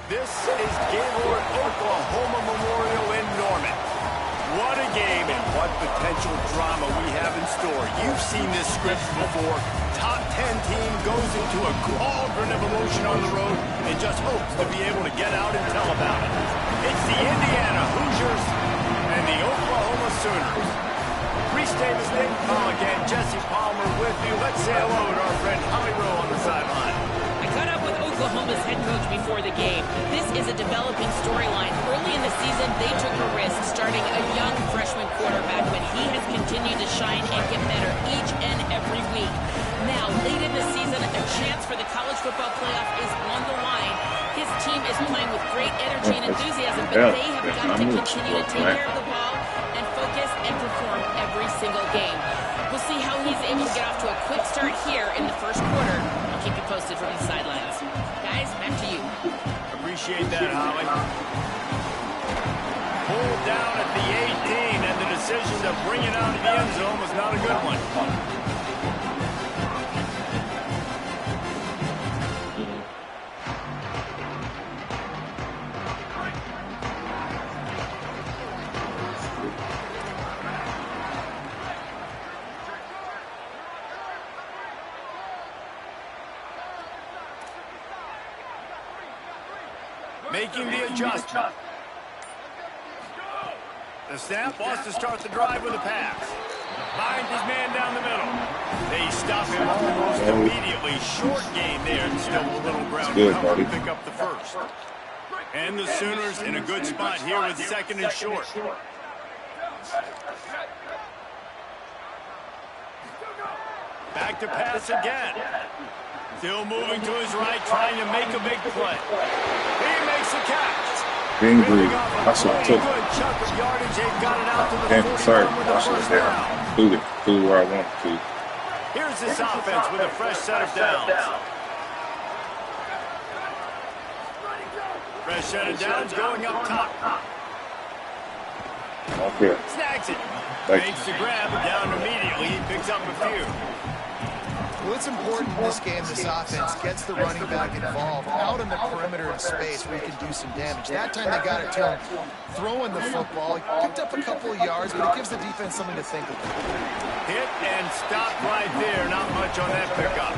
This is Gaylord Oklahoma Memorial in Norman. What a game and what potential drama we have in store. You've seen this script before. Top 10 team goes into a cauldron of emotion on the road and just hopes to be able to get out and tell about it. It's the Indiana Hoosiers and the Oklahoma Sooners. Reese Davis, Nick Pollock, and Jesse Palmer with you. Let's say hello to our friend Holly Rowe on the sideline. Oklahoma's head coach before the game. This is a developing storyline. Early in the season, they took a risk starting a young freshman quarterback, but he has continued to shine and get better each and every week. Now, late in the season, a chance for the college football playoff is on the line. His team is playing with great energy and enthusiasm, but they have got to continue to take care of the ball and focus and perform every single game. We'll see how he's able to get off to a quick start here in the first quarter. I'll keep you posted from the sidelines. Guys, back to you. Appreciate that, Holly. Pulled down at the 18, and the decision to bring it out of the end zone was not a good one. Making the adjustment. The snap wants to start the drive with a pass. Finds his man down the middle. They stop him almost immediately. Short gain there and still a little ground cover to pick up the first. And the Sooners in a good spot here with second and short. Back to pass again. Still moving to his right, trying to make a big play. He makes a catch. Being greedy. That's what I took. Sorry, I should have there. Flew where I wanted to. Here's this offense with a fresh set of downs. Fresh set of downs going up top. Okay. Snags it. Makes the grab down immediately. He picks up a few. Well, it's important in this game, this offense gets the running back involved out in the perimeter in space where you can do some damage. That time they got it to him throwing the football. He picked up a couple of yards, but it gives the defense something to think about. Hit and stop right there. Not much on that pickup.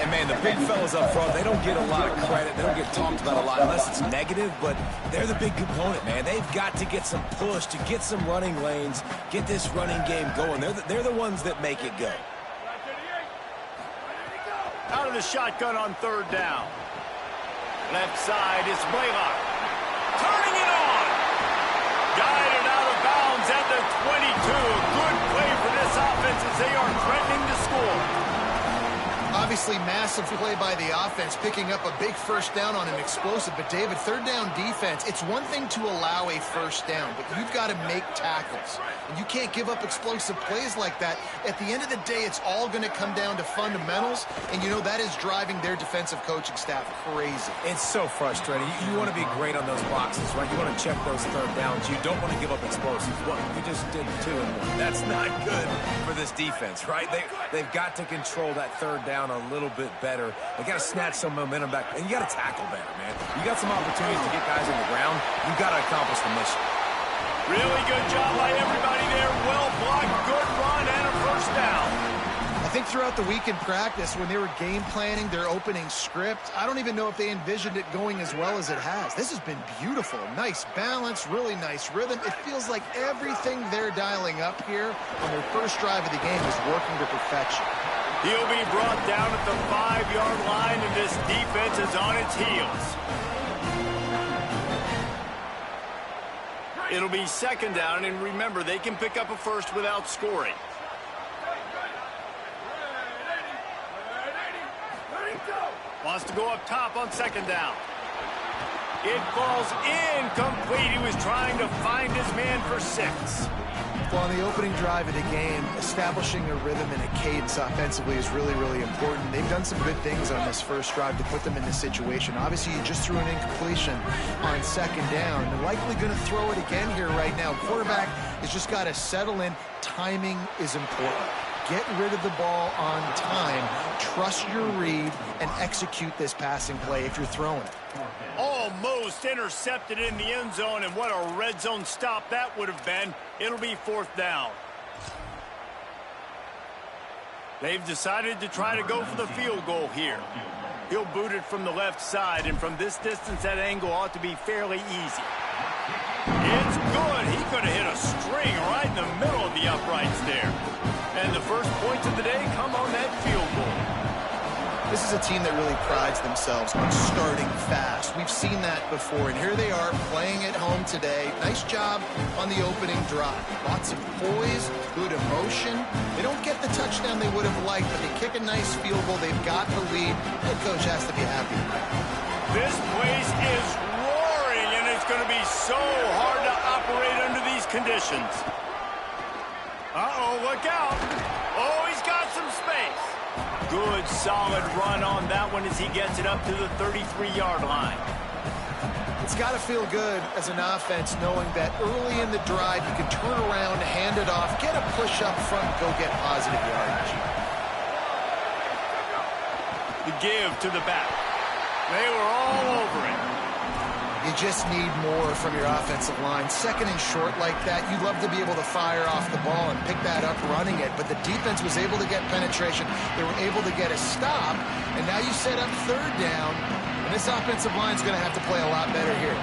And, man, the big fellas up front, they don't get a lot of credit. They don't get talked about a lot unless it's negative, but they're the big component, man. They've got to get some push to get some running lanes, get this running game going. They're the ones that make it go. Out of the shotgun on third down. Left side is Blaylock. Turning it on. Guided out of bounds at the 22. Good play for this offense as they are threatening to score. Obviously, massive play by the offense, picking up a big first down on an explosive. But, David, third down defense, it's one thing to allow a first down, but you've got to make tackles. And you can't give up explosive plays like that. At the end of the day, it's all going to come down to fundamentals, and, you know, that is driving their defensive coaching staff crazy. It's so frustrating. You want to be great on those boxes, right? You want to check those third downs. You don't want to give up explosives. Well, you just did 2 and 1. That's not good for this defense, right? They've got to control that third down a little bit better. They got to snatch some momentum back, and you got to tackle better, man. You got some opportunities to get guys on the ground. You got to accomplish the mission. Really good job by everybody there. Well blocked, good run, and a first down. I think throughout the week in practice, when they were game planning their opening script, I don't even know if they envisioned it going as well as it has. This has been beautiful. Nice balance, really nice rhythm. It feels like everything they're dialing up here on their first drive of the game is working to perfection. He'll be brought down at the 5-yard line, and this defense is on its heels. It'll be second down, and remember, they can pick up a first without scoring. Wants to go up top on second down. It falls incomplete. He was trying to find his man for 6. Well, on the opening drive of the game, establishing a rhythm and a cadence offensively is really, really important. They've done some good things on this first drive to put them in this situation. Obviously, you just threw an incompletion on second down. They're likely going to throw it again here right now. Quarterback has just got to settle in. Timing is important. Get rid of the ball on time. Trust your read and execute this passing play if you're throwing it. Almost intercepted in the end zone, and what a red zone stop that would have been. It'll be fourth down. They've decided to try to go for the field goal here. He'll boot it from the left side, and from this distance, that angle ought to be fairly easy. It's good. He could have hit a string right in the middle of the uprights there. And the first points of the day come on that field goal. This is a team that really prides themselves on starting fast. We've seen that before, and here they are playing at home today. Nice job on the opening drive. Lots of poise, good emotion. They don't get the touchdown they would have liked, but they kick a nice field goal. They've got the lead. Head coach has to be happy. This place is roaring, and it's going to be so hard to operate under these conditions. Uh-oh, look out. Oh, he's got some space. Good, solid run on that one as he gets it up to the 33-yard line. It's got to feel good as an offense knowing that early in the drive you can turn around, hand it off, get a push up front, go get positive yardage. The give to the back. They were all over it. You just need more from your offensive line. Second and short like that, you'd love to be able to fire off the ball and pick that up running it, but the defense was able to get penetration. They were able to get a stop, and now you set up third down, and this offensive line is going to have to play a lot better here.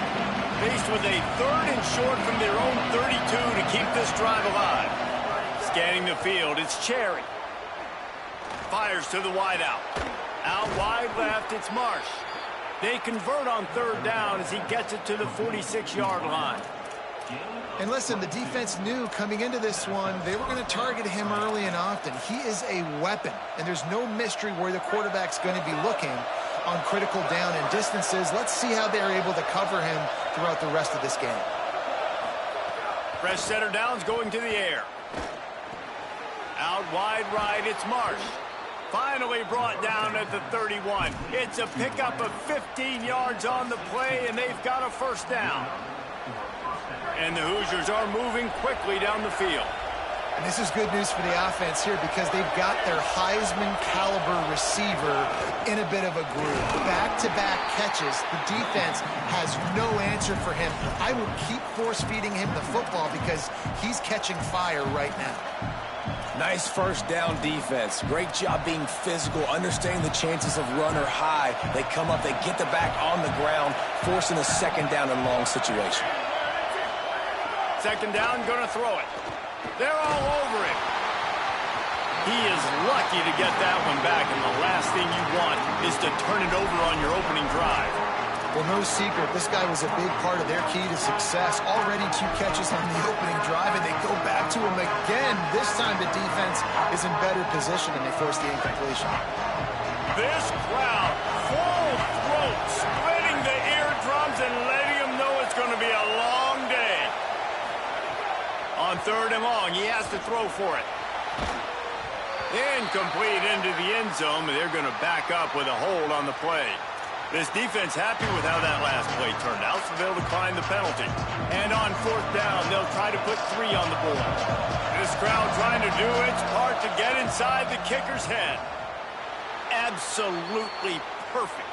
Faced with a third and short from their own 32 to keep this drive alive. Scanning the field, it's Cherry. Fires to the wideout. Out wide left, it's Marsh. They convert on third down as he gets it to the 46-yard line. And listen, the defense knew coming into this one, they were going to target him early and often. He is a weapon, and there's no mystery where the quarterback's going to be looking on critical down and distances. Let's see how they're able to cover him throughout the rest of this game. Fresh center downs going to the air. Out wide right, it's Marsh. Finally brought down at the 31. It's a pickup of 15 yards on the play, and they've got a first down. And the Hoosiers are moving quickly down the field. And this is good news for the offense here because they've got their Heisman caliber receiver in a bit of a groove. Back-to-back catches. The defense has no answer for him. I will keep force-feeding him the football because he's catching fire right now. Nice first down defense. Great job being physical, understanding the chances of run or high. They come up, they get the back on the ground, forcing a second down and long situation. Second down, going to throw it. They're all over him. He is lucky to get that one back, and the last thing you want is to turn it over on your opening drive. Well, no secret, this guy was a big part of their key to success. Already 2 catches on the opening drive, and they go back to him again. This time the defense is in better position, and they force the incompletion. This crowd, full throat, splitting the eardrums and letting them know it's going to be a long day. On third and long, he has to throw for it. Incomplete into the end zone, but they're going to back up with a hold on the play. This defense happy with how that last play turned out, so they'll decline the penalty. And on fourth down, they'll try to put 3 on the board. This crowd trying to do its part to get inside the kicker's head. And absolutely perfect.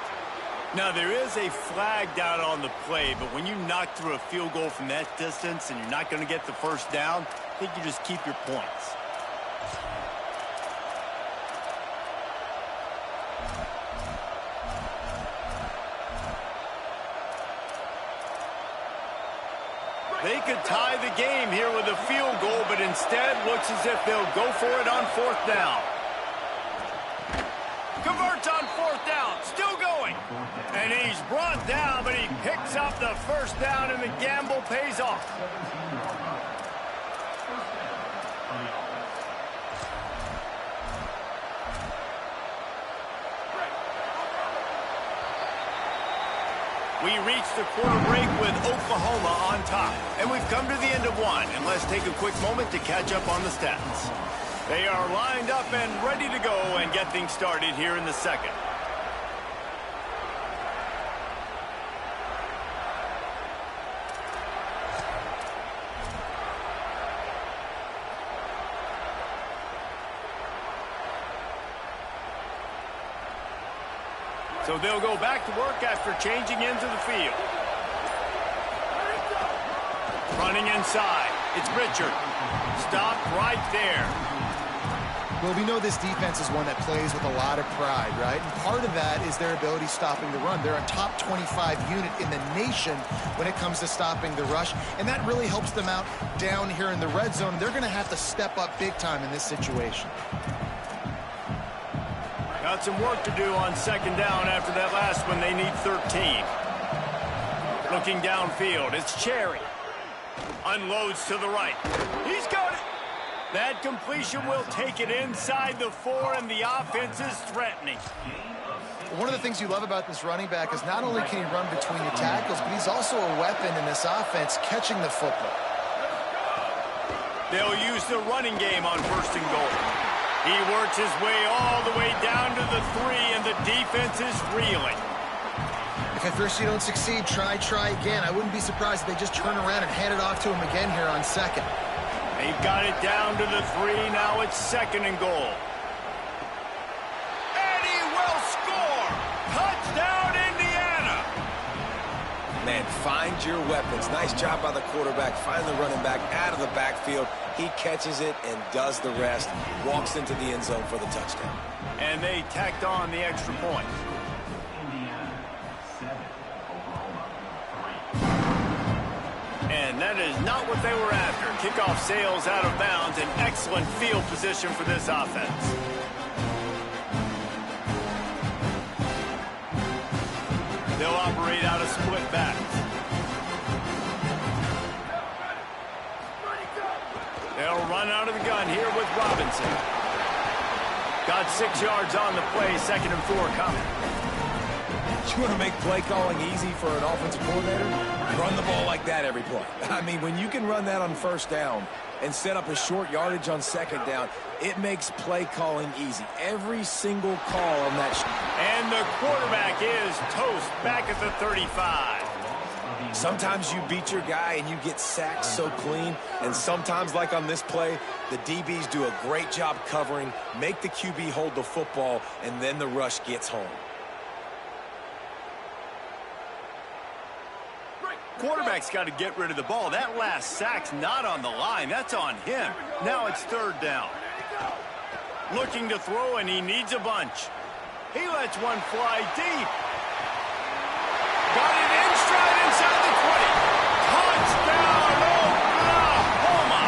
Now, there is a flag down on the play, but when you knock through a field goal from that distance and you're not going to get the first down, I think you just keep your points. They could tie the game here with a field goal, but instead looks as if they'll go for it on 4th down. Converts on 4th down, still going. And he's brought down, but he picks up the first down, and the gamble pays off. We reach the quarter break with Oklahoma on top. And we've come to the end of one. And let's take a quick moment to catch up on the stats. They are lined up and ready to go and get things started here in the second. So they'll go back to work after changing into the field. Running inside. It's Richard. Stopped right there. Well, we know this defense is one that plays with a lot of pride, right? And part of that is their ability stopping the run. They're a top 25 unit in the nation when it comes to stopping the rush, and that really helps them out down here in the red zone. They're going to have to step up big time in this situation. Got some work to do on 2nd down after that last one. They need 13. Looking downfield, it's Cherry. Unloads to the right. He's got it. That completion will take it inside the 4, and the offense is threatening. One of the things you love about this running back is not only can he run between the tackles, but he's also a weapon in this offense catching the football. They'll use the running game on 1st and goal. He works his way all the way down to the 3, and the defense is reeling. If at first you don't succeed, try again. I wouldn't be surprised if they just turn around and hand it off to him again here on 2nd. They've got it down to the 3. Now it's 2nd and goal. And he will score! Touchdown, Indiana! Man, find your weapons. Nice job by the quarterback. Find the running back out of the backfield. He catches it and does the rest. Walks into the end zone for the touchdown. And they tacked on the extra point. And that is not what they were after. Kickoff sails out of bounds. An excellent field position for this offense. They'll operate out of split backs. They'll run out of the gun here with Robinson. Got 6 yards on the play. 2nd and 4 coming. You want to make play calling easy for an offensive coordinator? Run the ball like that every play. I mean, when you can run that on 1st down and set up a short yardage on 2nd down, it makes play calling easy. Every single call on that. And the quarterback is toast back at the 35. Sometimes you beat your guy and you get sacked so clean, and sometimes, like on this play, the DBs do a great job covering, make the QB hold the football, and then the rush gets home. Quarterback's got to get rid of the ball. That last sack's not on the line. That's on him. Now it's 3rd down. Looking to throw, and he needs a bunch. He lets one fly deep. Got it in stride inside the 20. Touchdown, Oklahoma.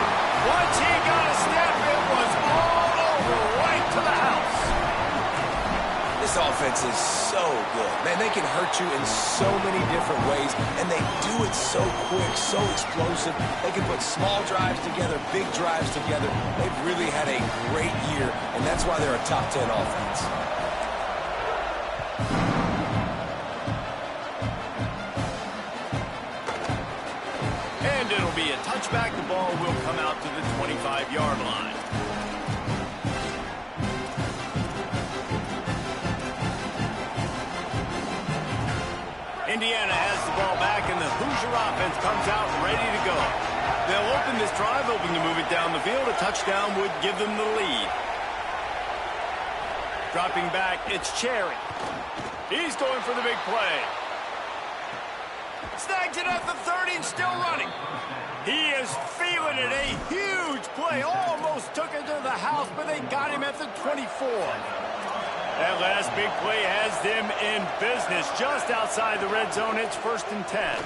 Once he got a step, it was all over right to the house. This offense is so good. Man, they can hurt you in so many different ways, and they do it so quick, so explosive. They can put small drives together, big drives together. They've really had a great year, and that's why they're a top 10 offense. And it'll be a touchback. The ball will come out to the 25-yard line. Indiana has the ball back, and the Hoosier offense comes out ready to go. They'll open this drive, hoping to move it down the field. A touchdown would give them the lead. Dropping back, it's Cherry. He's going for the big play. Snags it at the 30 and still running. He is feeling it. A huge play. Almost took it to the house, but they got him at the 24. That last big play has them in business. Just outside the red zone, it's 1st and 10.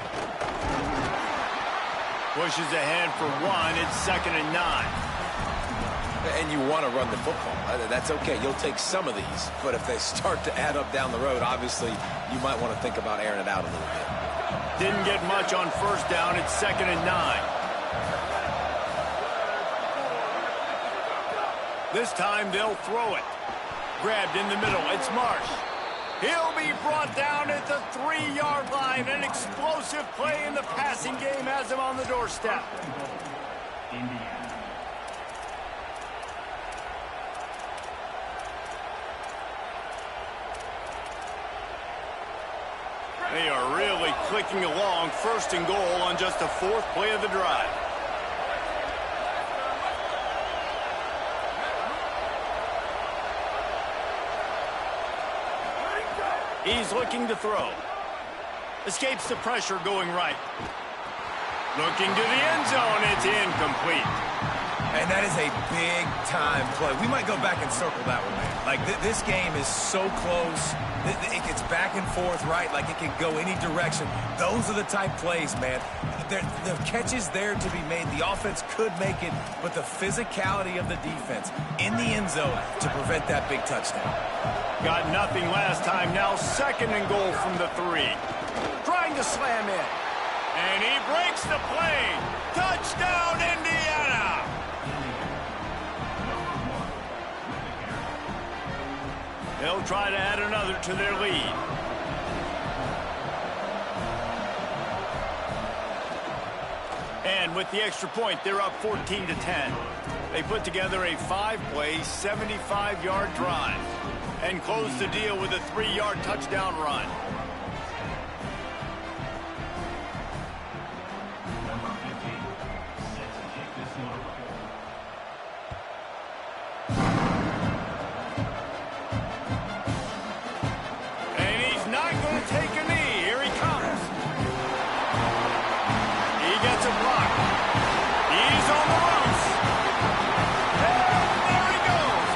Pushes ahead for 1. It's 2nd and 9. And you want to run the football. That's okay. You'll take some of these. But if they start to add up down the road, obviously, you might want to think about airing it out a little bit. Didn't get much on 1st down. It's 2nd and 9. This time they'll throw it. Grabbed in the middle. It's Marsh. He'll be brought down at the 3-yard line. An explosive play in the passing game has him on the doorstep. They are really clicking along. 1st and goal on just the 4th play of the drive. He's looking to throw. Escapes the pressure going right. Looking to the end zone. It's incomplete. And that is a big-time play. We might go back and circle that one, man. Like, this game is so close. It gets back and forth, right? Like, it can go any direction. Those are the type plays, man. The catch is there to be made. The offense could make it, but the physicality of the defense in the end zone to prevent that big touchdown. Got nothing last time. Now 2nd and goal from the 3. Trying to slam in. And he breaks the play. Touchdown, Indiana! They'll try to add another to their lead. And with the extra point, they're up 14 to 10. They put together a 5-play, 75-yard drive and close the deal with a 3-yard touchdown run. And he's not going to take a knee. Here he comes. He gets a block. He's on the ropes. And there he goes.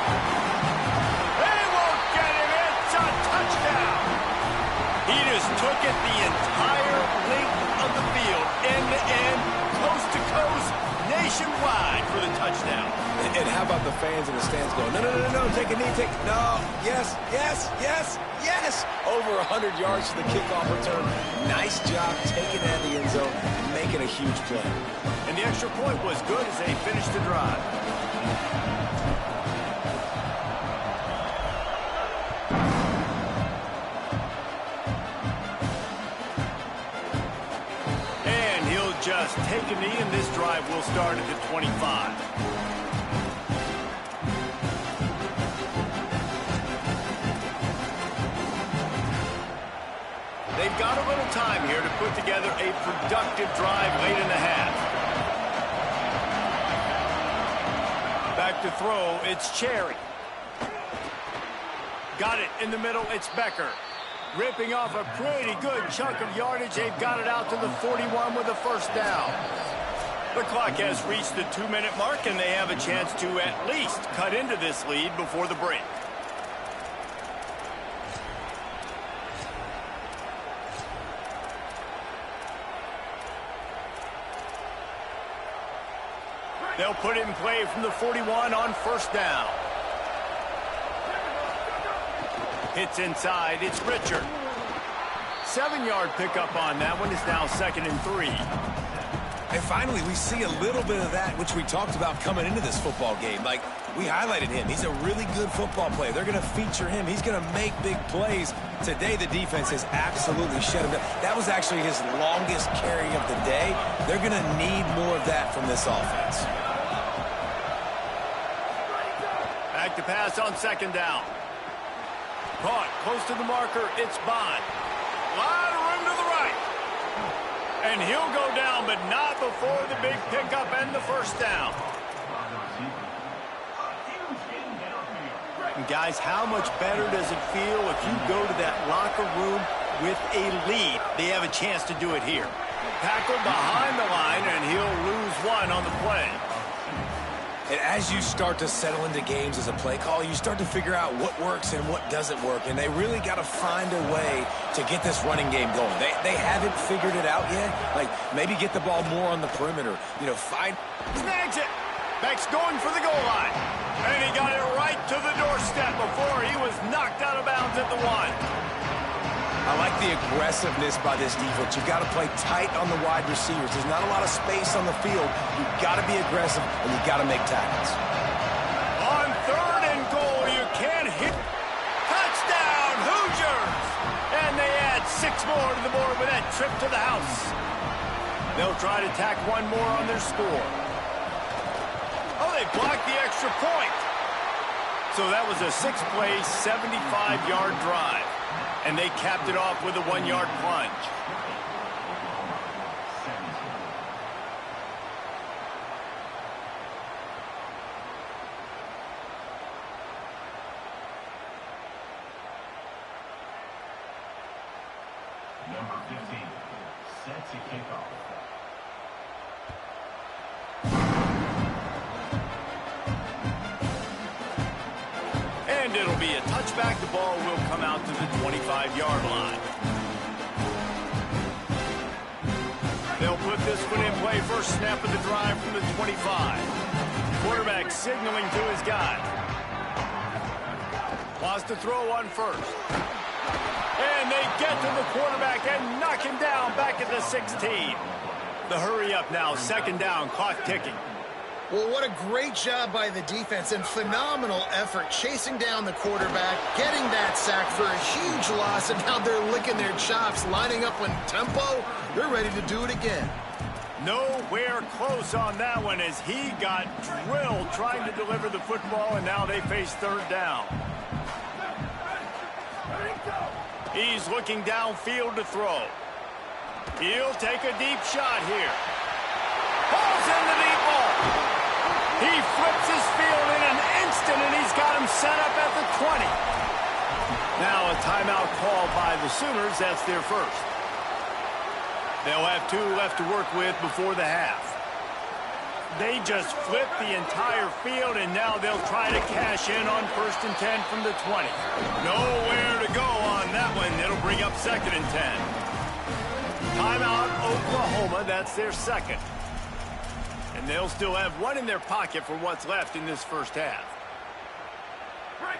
They won't get him. It's a touchdown. He just took it the entire length of the field, end to end, coast to coast, nationwide for the touchdown. And how about the fans in the stands going, no, no, no, no, take a knee, no, yes, yes, yes, yes. Over 100 yards to the kickoff return. Nice job taking that in the end zone, making a huge play. And the extra point was good as they finished the drive. And he'll just take a knee, and this drive will start at the 25. They've got a little time here to put together a productive drive late in the half. Back to throw, it's Cherry. Got it in the middle, it's Becker. Ripping off a pretty good chunk of yardage. They've got it out to the 41 with a 1st down. The clock has reached the 2-minute mark, and they have a chance to at least cut into this lead before the break. They'll put it in play from the 41 on 1st down. Hits inside. It's Richard. 7-yard pickup on that one. Is now 2nd and 3. And finally, we see a little bit of that, which we talked about coming into this football game. Like, we highlighted him. He's a really good football player. They're going to feature him. He's going to make big plays. Today, the defense has absolutely shut him down. That was actually his longest carry of the day. They're going to need more of that from this offense. Back to pass on 2nd down. Caught close to the marker. It's Bond. Lot of room to the right. And he'll go down, but not before the big pickup and the 1st down. guys, how much better does it feel if you go to that locker room with a lead? They have a chance to do it here. Tackled behind the line, and he'll lose one on the play. And as you start to settle into games as a play call, you start to figure out what works and what doesn't work. And they really got to find a way to get this running game going. They haven't figured it out yet. Like, maybe get the ball more on the perimeter. You know, find... Snags it. Beck's going for the goal line. And he got it right to the doorstep before he was knocked out of bounds at the 1. I like the aggressiveness by this defense. You've got to play tight on the wide receivers. There's not a lot of space on the field. You've got to be aggressive, and you've got to make tackles. On 3rd and goal, you can't hit. Touchdown, Hoosiers! And they add 6 more to the board with that trip to the house. They'll try to tack one more on their score. Oh, they blocked the extra point. So that was a 6-play, 75-yard drive. And they capped it off with a 1-yard plunge. Number 15, set to kick off. And it'll be a touchback. The ball will come out to the 25-yard line. They'll put this one in play. First snap of the drive from the 25. Quarterback signaling to his guy. Wants to throw on first. And they get to the quarterback and knock him down back at the 16. The hurry up now. 2nd down. Clock ticking. Well, what a great job by the defense and phenomenal effort chasing down the quarterback, getting that sack for a huge loss, and now they're licking their chops, lining up in tempo. They're ready to do it again. Nowhere close on that one as he got drilled trying to deliver the football, and now they face 3rd down. He's looking downfield to throw. He'll take a deep shot here. Falls in the deep ball. He flips his field in an instant, and he's got him set up at the 20. Now a timeout called by the Sooners. That's their first. They'll have 2 left to work with before the half. They just flipped the entire field, and now they'll try to cash in on 1st and 10 from the 20. Nowhere to go on that one. It'll bring up 2nd and 10. Timeout, Oklahoma. That's their second. And they'll still have 1 in their pocket for what's left in this first half.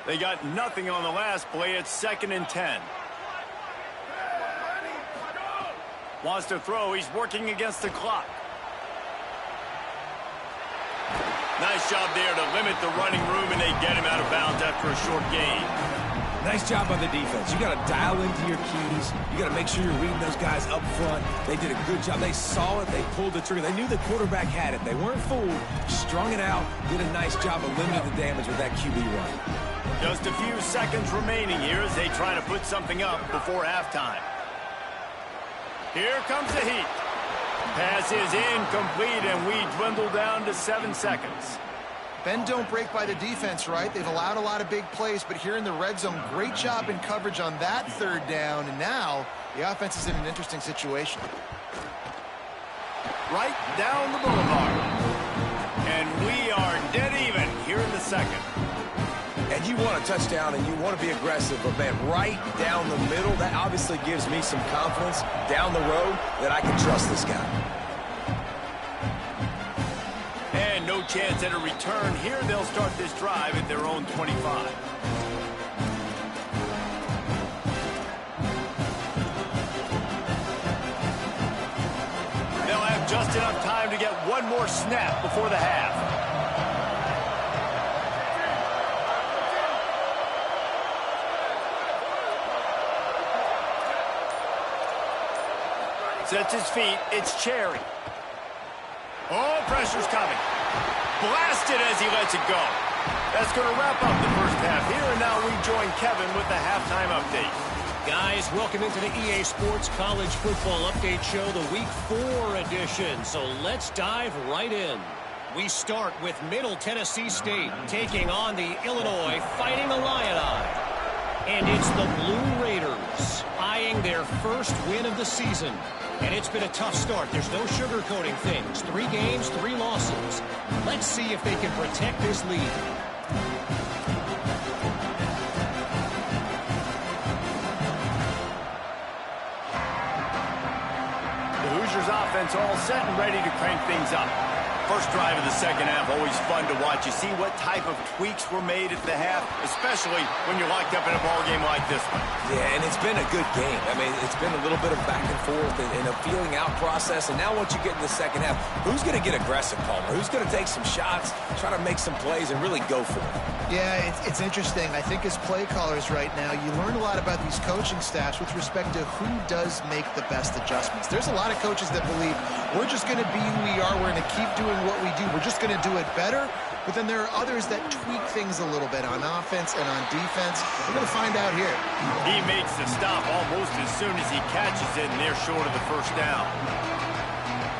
They got nothing on the last play. It's 2nd and 10. Wants to throw. He's working against the clock. Nice job there to limit the running room, and they get him out of bounds after a short gain. Nice job by the defense. You got to dial into your keys. You got to make sure you're reading those guys up front. They did a good job. They saw it. They pulled the trigger. They knew the quarterback had it. They weren't fooled. Strung it out. Did a nice job of limiting the damage with that QB run. Just a few seconds remaining here as they try to put something up before halftime. Here comes the heat. Pass is incomplete, and we dwindle down to 7 seconds. Bend don't break by the defense, right? They've allowed a lot of big plays, but here in the red zone, great job in coverage on that 3rd down, and now the offense is in an interesting situation. Right down the boulevard. And we are dead even here in the second. And you want a touchdown, and you want to be aggressive, but, man, right down the middle, that obviously gives me some confidence down the road that I can trust this guy. And no chance at a return here. They'll start this drive at their own 25. They'll have just enough time to get one more snap before the half. Sets his feet. It's Cherry. Oh, pressure's coming. Blasted as he lets it go. That's going to wrap up the first half here, and now we join Kevin with the halftime update. Guys, welcome into the EA Sports College Football Update Show, the Week 4 edition. So let's dive right in. We start with Middle Tennessee State taking on the Illinois Fighting Illini. And it's the Blue Raiders eyeing their first win of the season. And it's been a tough start. There's no sugarcoating things. 3 games, 3 losses. Let's see if they can protect this lead. The Hoosiers offense all set and ready to crank things up. First drive of the second half, always fun to watch. You see what type of tweaks were made at the half, especially when you're locked up in a ball game like this one. Yeah, and it's been a good game. I mean, it's been a little bit of back and forth and a feeling out process. And now once you get in the second half, who's going to get aggressive, Palmer? Who's going to take some shots, try to make some plays, and really go for it? Yeah, it's interesting. I think as play callers right now, you learn a lot about these coaching staffs with respect to who does make the best adjustments. There's a lot of coaches that believe we're just going to be who we are. We're going to keep doing what we do. We're just going to do it better. But then there are others that tweak things a little bit on offense and on defense. We're going to find out here. He makes the stop almost as soon as he catches it, and they're short of the first down.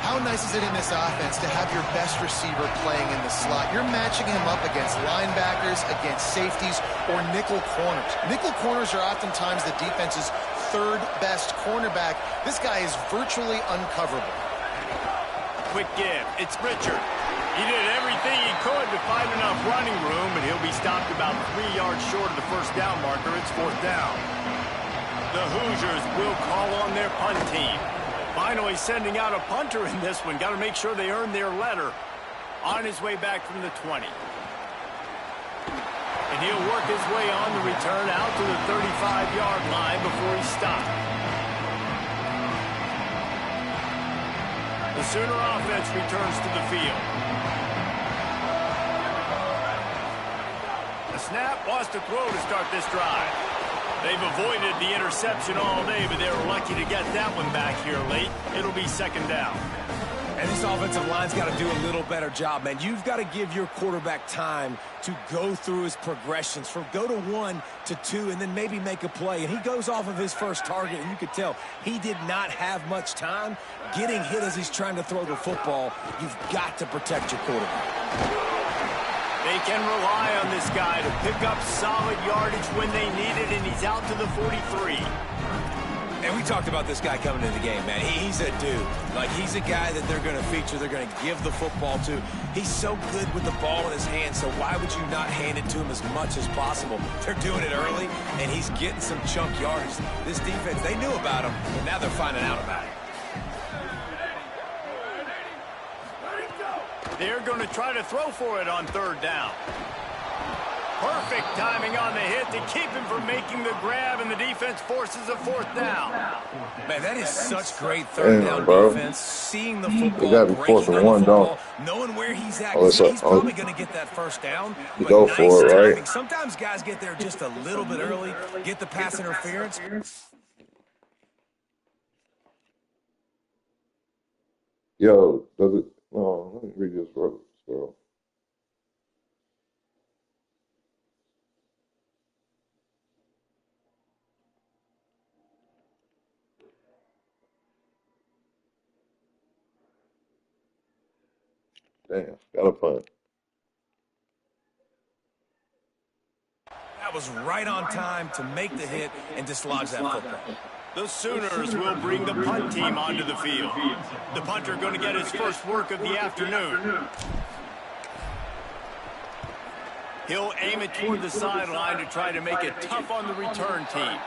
How nice is it in this offense to have your best receiver playing in the slot? You're matching him up against linebackers, against safeties, or nickel corners. Nickel corners are oftentimes the defense's third best cornerback. This guy is virtually uncoverable. Quick give. It's Richard. He did everything he could to find enough running room, but he'll be stopped about 3 yards short of the first down marker. It's 4th down. The Hoosiers will call on their punt team. Finally sending out a punter in this one. Got to make sure they earn their letter. On his way back from the 20. And he'll work his way on the return out to the 35-yard line before he's stopped. The Sooner offense returns to the field. The snap wants to throw to start this drive. They've avoided the interception all day, but they were lucky to get that one back here late. It'll be 2nd down. And this offensive line's got to do a little better job, man. You've got to give your quarterback time to go through his progressions, from go to 1 to 2, and then maybe make a play. And he goes off of his first target, and you could tell he did not have much time getting hit as he's trying to throw the football. You've got to protect your quarterback. They can rely on this guy to pick up solid yardage when they need it, and he's out to the 43. And we talked about this guy coming into the game, man. He's a dude. Like, he's a guy that they're going to feature, they're going to give the football to. He's so good with the ball in his hands, so why would you not hand it to him as much as possible? They're doing it early, and he's getting some chunk yardage. This defense, they knew about him, but now they're finding out about it. They're going to try to throw for it on 3rd down. Perfect timing on the hit to keep him from making the grab, and the defense forces a 4th down. Man, that is such great 3rd down defense. Seeing the football, you gotta be 4th and 1, don't. Knowing where he's at. He's probably going to get that 1st down. You go nice for it, timing. right? Sometimes guys get there just a little bit early, get the pass interference. Yo, does it? No, let me read this verse, bro. Damn, got a punt. That was right on time to make the hit and dislodge that football. The Sooners will bring the punt team onto the field. The punter going to get his first work of the afternoon. He'll aim it toward the sideline to try to make it tough on the return team.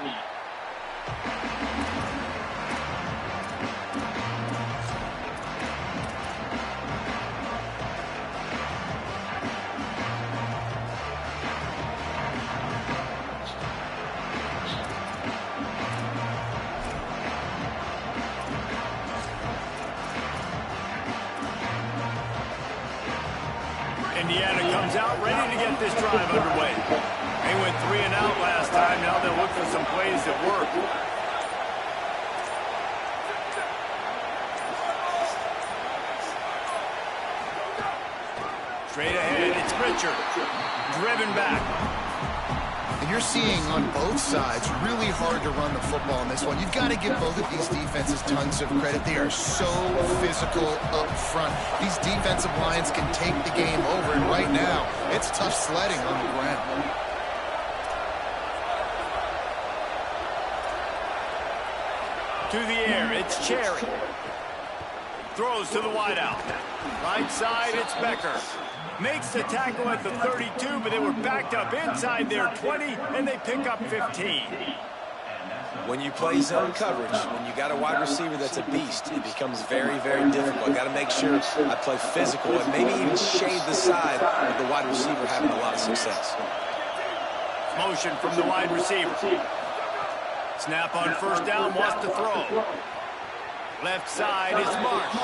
Indiana comes out ready to get this drive underway. They went 3 and out last time. Now they'll look for some plays that work. Straight ahead, it's Richard. Driven back. And you're seeing on both sides really hard to run the football in this one. You've got to give both of these defenses tons of credit. They are so physical up front. These defensive lines can take the game over, and right now, it's tough sledding on the ground. To the air, it's Cherry. Throws to the wideout. Right side, it's Becker. Makes the tackle at the 32, but they were backed up inside their 20, and they pick up 15. When you play zone coverage, when you got a wide receiver that's a beast, it becomes very, very difficult. I got to make sure I play physical and maybe even shade the side of the wide receiver having a lot of success. Motion from the wide receiver. Snap on first down, wants to throw. Left side is Marsh.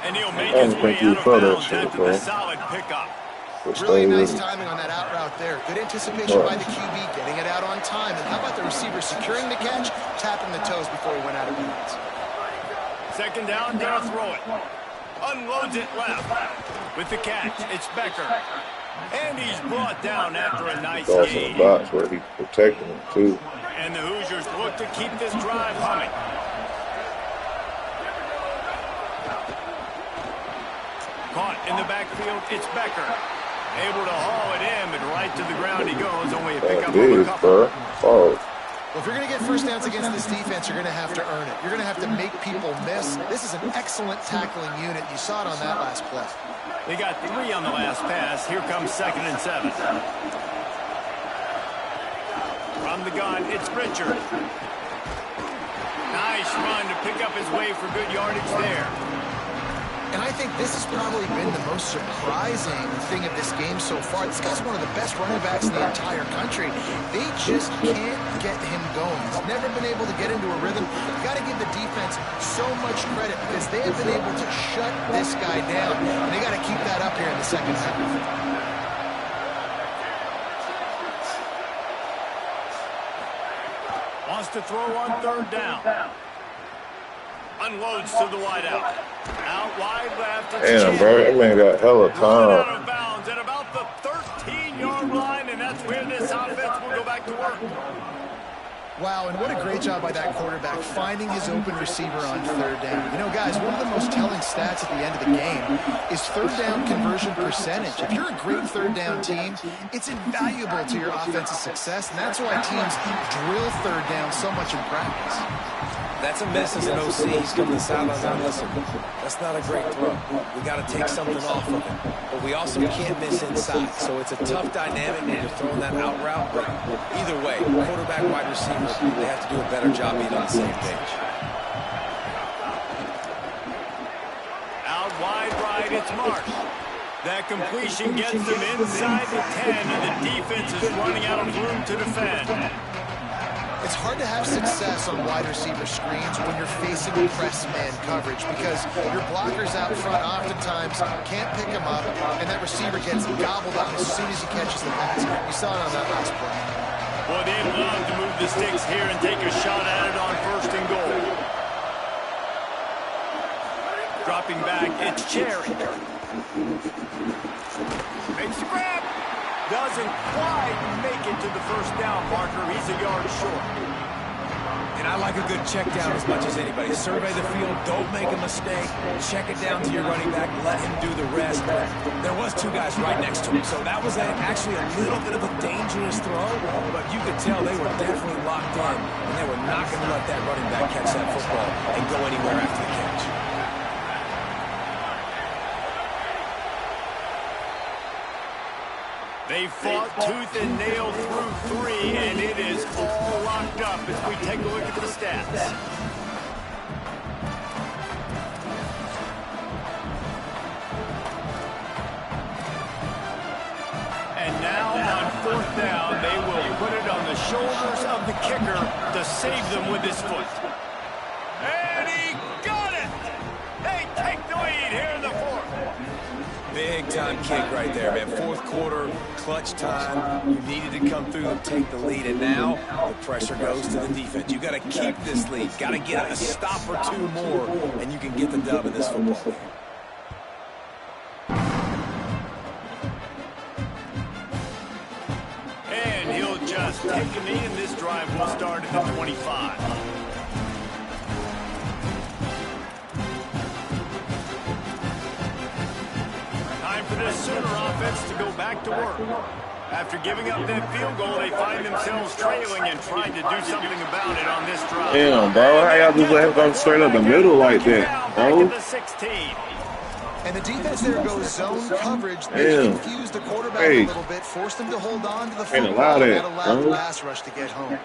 And he'll make his way out of bounds after the solid pickup. Really nice timing on that out route there. Good anticipation by the QB, getting it out on time. And how about the receiver securing the catch, tapping the toes before he went out of bounds? Second down, gonna throw it. Unloads it left. With the catch, it's Becker. And he's brought down after a nice in gain. the box where he's protecting him, too. And the Hoosiers look to keep this drive humming. Caught in the backfield, it's Becker. Able to haul it in, but right to the ground he goes. Only a pickup of a couple. Oh. Well, if you're going to get first downs against this defense, you're going to have to earn it. You're going to have to make people miss. This is an excellent tackling unit. You saw it on that last play. They got 3 on the last pass. Here comes 2nd and 7. From the gun, it's Richard. Nice run to pick up his way for good yardage there. And I think this has probably been the most surprising thing of this game so far. This guy's one of the best running backs in the entire country. They just can't get him going. He's never been able to get into a rhythm. You got to give the defense so much credit because they have been able to shut this guy down. And they got to keep that up here in the second half. Wants to throw on 3rd down. Unloads to the wideout. Out wide left. Damn, bro, that man got hella time. Out of bounds at about the 13-yard line, and that's where this offense will go back to work. Wow, and what a great job by that quarterback finding his open receiver on 3rd down. You know, guys, one of the most telling stats at the end of the game is 3rd down conversion percentage. If you're a great 3rd down team, it's invaluable to your offensive success, and that's why teams drill 3rd down so much in practice. That's a miss as an OC. He's coming to the sideline now. Listen, that's not a great throw. We got to take something off of it. But we also can't miss inside. So it's a tough dynamic when you're throwing that out route. But either way, quarterback, wide receiver, they have to do a better job being on the same page. Out wide right, it's Marsh. That completion gets them inside the 10, and the defense is running out of room to defend. It's hard to have success on wide receiver screens when you're facing press man coverage because your blockers out front oftentimes can't pick him up, and that receiver gets gobbled up as soon as he catches the pass. You saw it on that last play. Well, they'd love to move the sticks here and take a shot at it on 1st and goal. Dropping back, it's Cherry. Makes the grab. Doesn't quite make it to the 1st down marker. He's a yard short. And I like a good check down as much as anybody. Survey the field, don't make a mistake. Check it down to your running back, let him do the rest. But there was 2 guys right next to him, so that was actually a little bit of a dangerous throw, but you could tell they were definitely locked in, and they were not going to let that running back catch that football and go anywhere after the catch. They fought tooth and nail through 3, and it is all locked up as we take a look at the stats. And now on 4th down, they will put it on the shoulders of the kicker to save them with his foot. And he got it! They take the lead here in the 4th. Big-time kick right there, man. 4th quarter, clutch time. You needed to come through and take the lead, and now the pressure goes to the defense. You got to keep this lead. Got to get a stop or 2 more, and you can get the dub in this football game. And he'll just take a knee, and this drive will start at the 25. Time for this Sooner offense to go back to work. After giving up that field goal, they find themselves trailing and trying to do something about it on this drive. Damn, bro. How y'all just let him go straight up the middle like that, bro? Back at the 16. And the defense there goes zone coverage. They confused the quarterback a little bit, forced him to hold on to the football, and that allowed the pass rush to get home.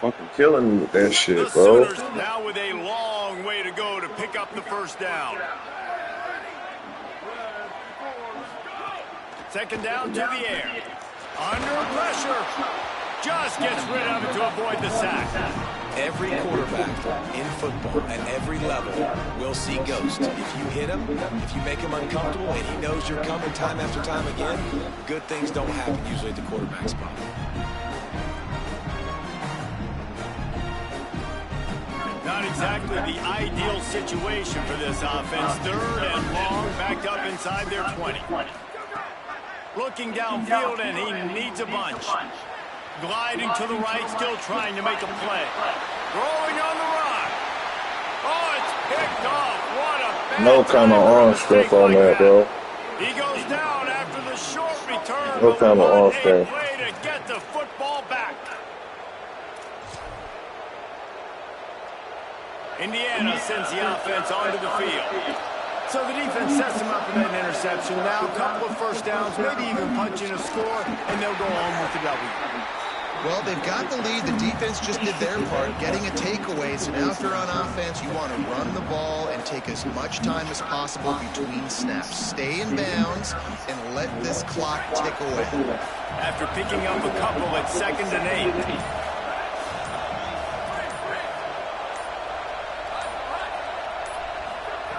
Fucking killing me with that shit, The bro. Sooners now with a long way to go to pick up the first down. Second down to the air. Under pressure. Just gets rid of it to avoid the sack. Every quarterback in football at every level will see ghosts. If you hit him, if you make him uncomfortable, and he knows you're coming time after time again, good things don't happen usually at the quarterback spot. Not exactly the ideal situation for this offense. Third and long, backed up inside their 20. Looking downfield, and he needs a bunch. Gliding to the right, still trying to make a play. Rolling on the run. Oh, it's picked off. What a bad No kind of arm strength on that, bro. He goes down after the short return. No kind of arm strength. Play to get the football back. Indiana sends the offense onto the field. So the defense sets them up with that interception. Now a couple of first downs, maybe even punching a score, and they'll go home with the W. Well, they've got the lead. The defense just did their part, getting a takeaway. So now if you're on offense, you want to run the ball and take as much time as possible between snaps. Stay in bounds and let this clock tick away. After picking up a couple at 2nd and 8.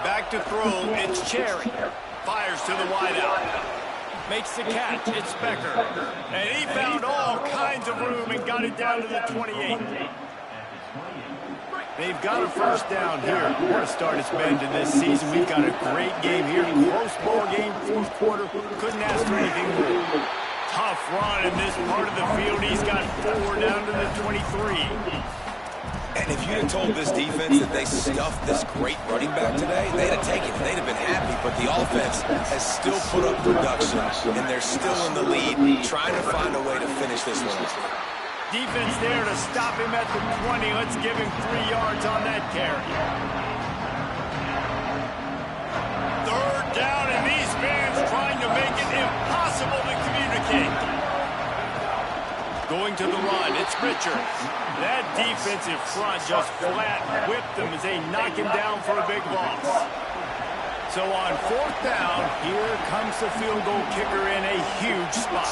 Back to throw, it's Cherry. Fires to the wideout. Makes the catch, it's Becker. And he found all kinds of room and got it down to the 28. They've got a first down here. What a start it's been to this season. We've got a great game here. Close ball game, fourth quarter. Couldn't ask for anything more. Tough run in this part of the field. He's got 4 down to the 23. And if you'd have told this defense that they stuffed this great running back today, they'd have taken it. They'd have been happy. But the offense has still put up production, and they're still in the lead, trying to find a way to finish this one. Defense there to stop him at the 20. Let's give him 3 yards on that carry. Third down, and these fans trying to make it impossible to communicate. Going to the run, it's Richard. That defensive front just flat whipped them as they knock him down for a big loss. So on 4th down, here comes the field goal kicker in a huge spot.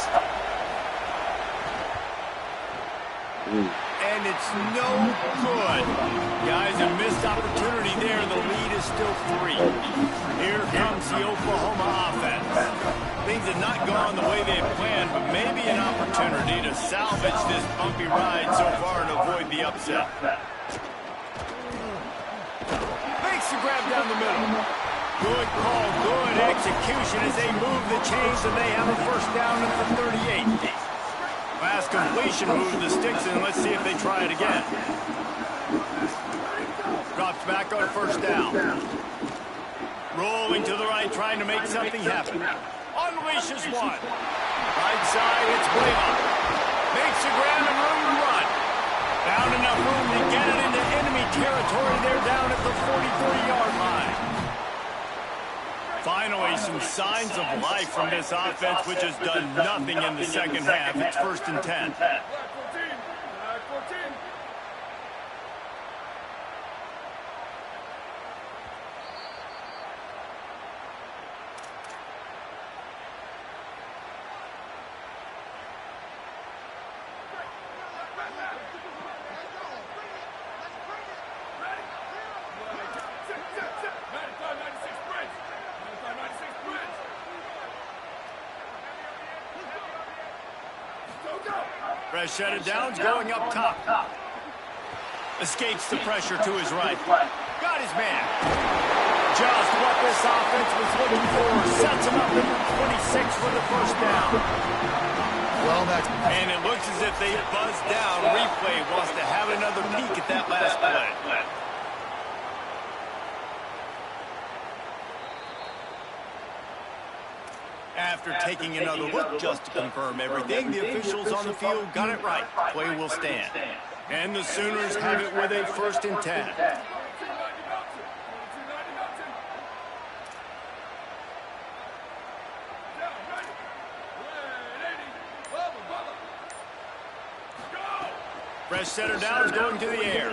And it's no good. Guys, a missed opportunity there. The lead is still 3. Here comes the Oklahoma offense. Things have not gone the way they had planned, but maybe an opportunity to salvage this bumpy ride so far and avoid the upset. Makes the grab down the middle. Good call, good execution as they move the chains, and they have a first down at the 38. Last completion moved the sticks, and let's see if they try it again. Drops back on first down. Rolling to the right, trying to make something happen. Unleashes one. Right side, it's Blaylock. Makes the grab and room to run. Found enough room to get it into enemy territory. They're down at the 43-yard line. Finally, some signs of life from this offense, which has done nothing in the second half. It's 1st and 10. Fresh set of downs going up top. Escapes the pressure to his right. Got his man. Just what this offense was looking for. Sets him up at 26 for the first down. Well, that's... And it looks as if they buzzed down. Replay wants to have another peek at that last play. After taking another look just to confirm everything, the officials on the field got it right. Play will stand. And the Sooners have it with a 1st and 10. Fresh setter down is going to the air.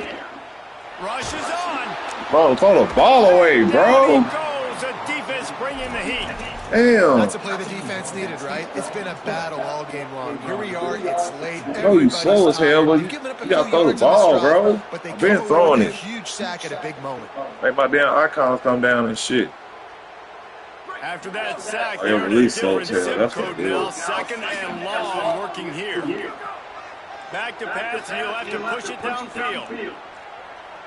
Rush is on. Bro, throw the ball away, Down bro. he goes. The defense bringing the heat. Damn. That's a play the defense needed, right? It's been a battle all game long. Here we are. It's late. Bro, you slow as hell, but you gotta throw the ball, bro. But they Been come throwing away with it. a huge sack at a big moment. Make my damn icons come down and shit. After that sack, I am they're in a released different so, zip that's code what it now. is. 2nd and long working here. Back to pass, and he'll have to push it downfield.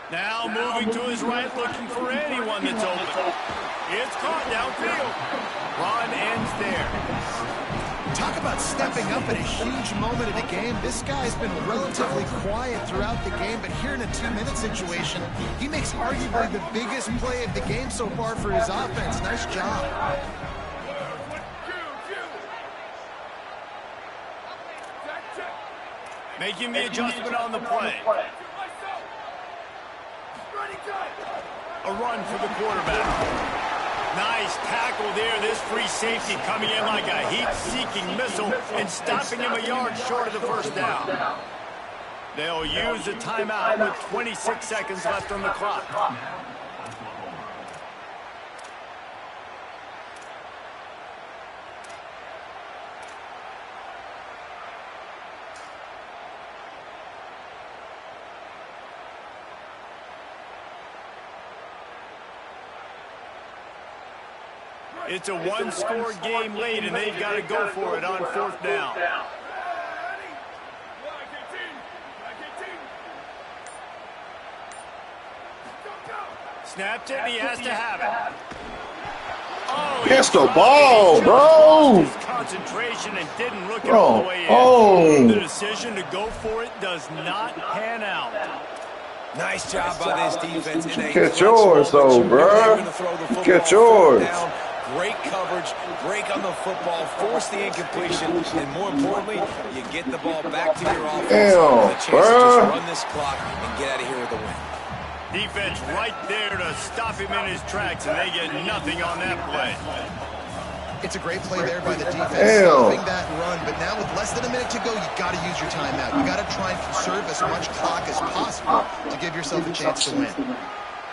Now moving to his right, looking for anyone that's open. It's caught downfield. Run ends there. Talk about stepping up at a huge moment of the game. This guy's been relatively quiet throughout the game, but here in a 2-minute situation, he makes arguably the biggest play of the game so far for his offense. Nice job. Making the adjustment on the play. A run for the quarterback. Nice tackle there. This free safety coming in like a heat-seeking missile and stopping him a yard short of the 1st down. They'll use a timeout with 26 seconds left on the clock. It's a one-score game late, and they've got to go for it on 4th down. Snapped it, and he has to have it. Oh, Catch the ball, bro. His concentration and didn't look it all the way in. Oh. The decision to go for it does not pan out. Nice job by this defense. Catch yours, though, bro. Catch yours. Great coverage, break on the football, force the incompletion, and more importantly, you get the ball back to your offense. Damn, with a chance to just run this clock and get out of here with a win. Defense right there to stop him in his tracks, and they get nothing on that play. It's a great play there by the defense, stopping that run. But now with less than a minute to go, you got to use your timeout. You got to try and conserve as much clock as possible to give yourself a chance to win.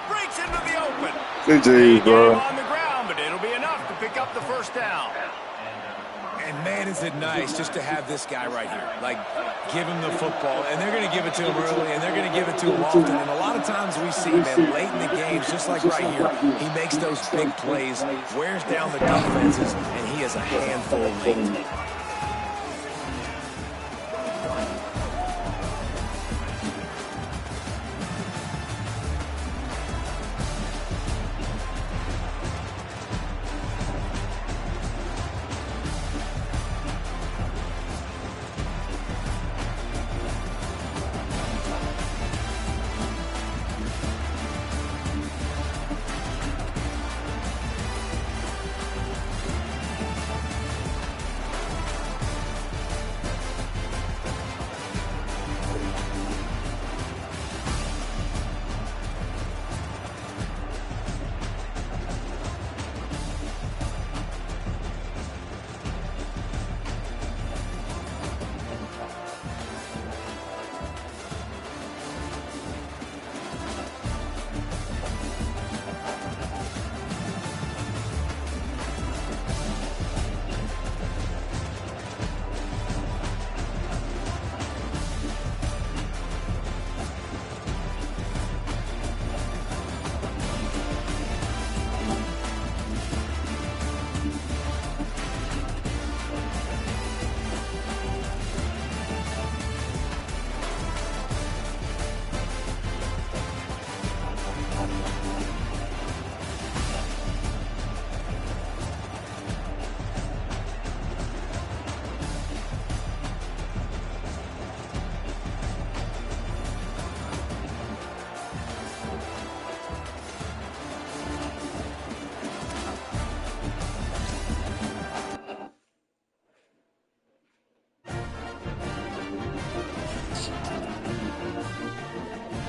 Breaks into the open. GG, bro. On the ground, but it'll be enough to pick up the 1st down. And man, is it nice just to have this guy right here. Like, give him the football, and they're going to give it to him early, and they're going to give it to him often. And a lot of times we see, man, late in the games, just like right here, he makes those big plays, wears down the defenses, and he is a handful late.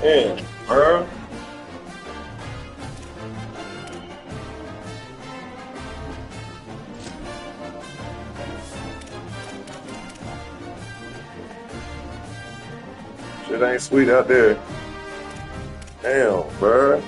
Damn, bro. Shit ain't sweet out there. Damn, bro.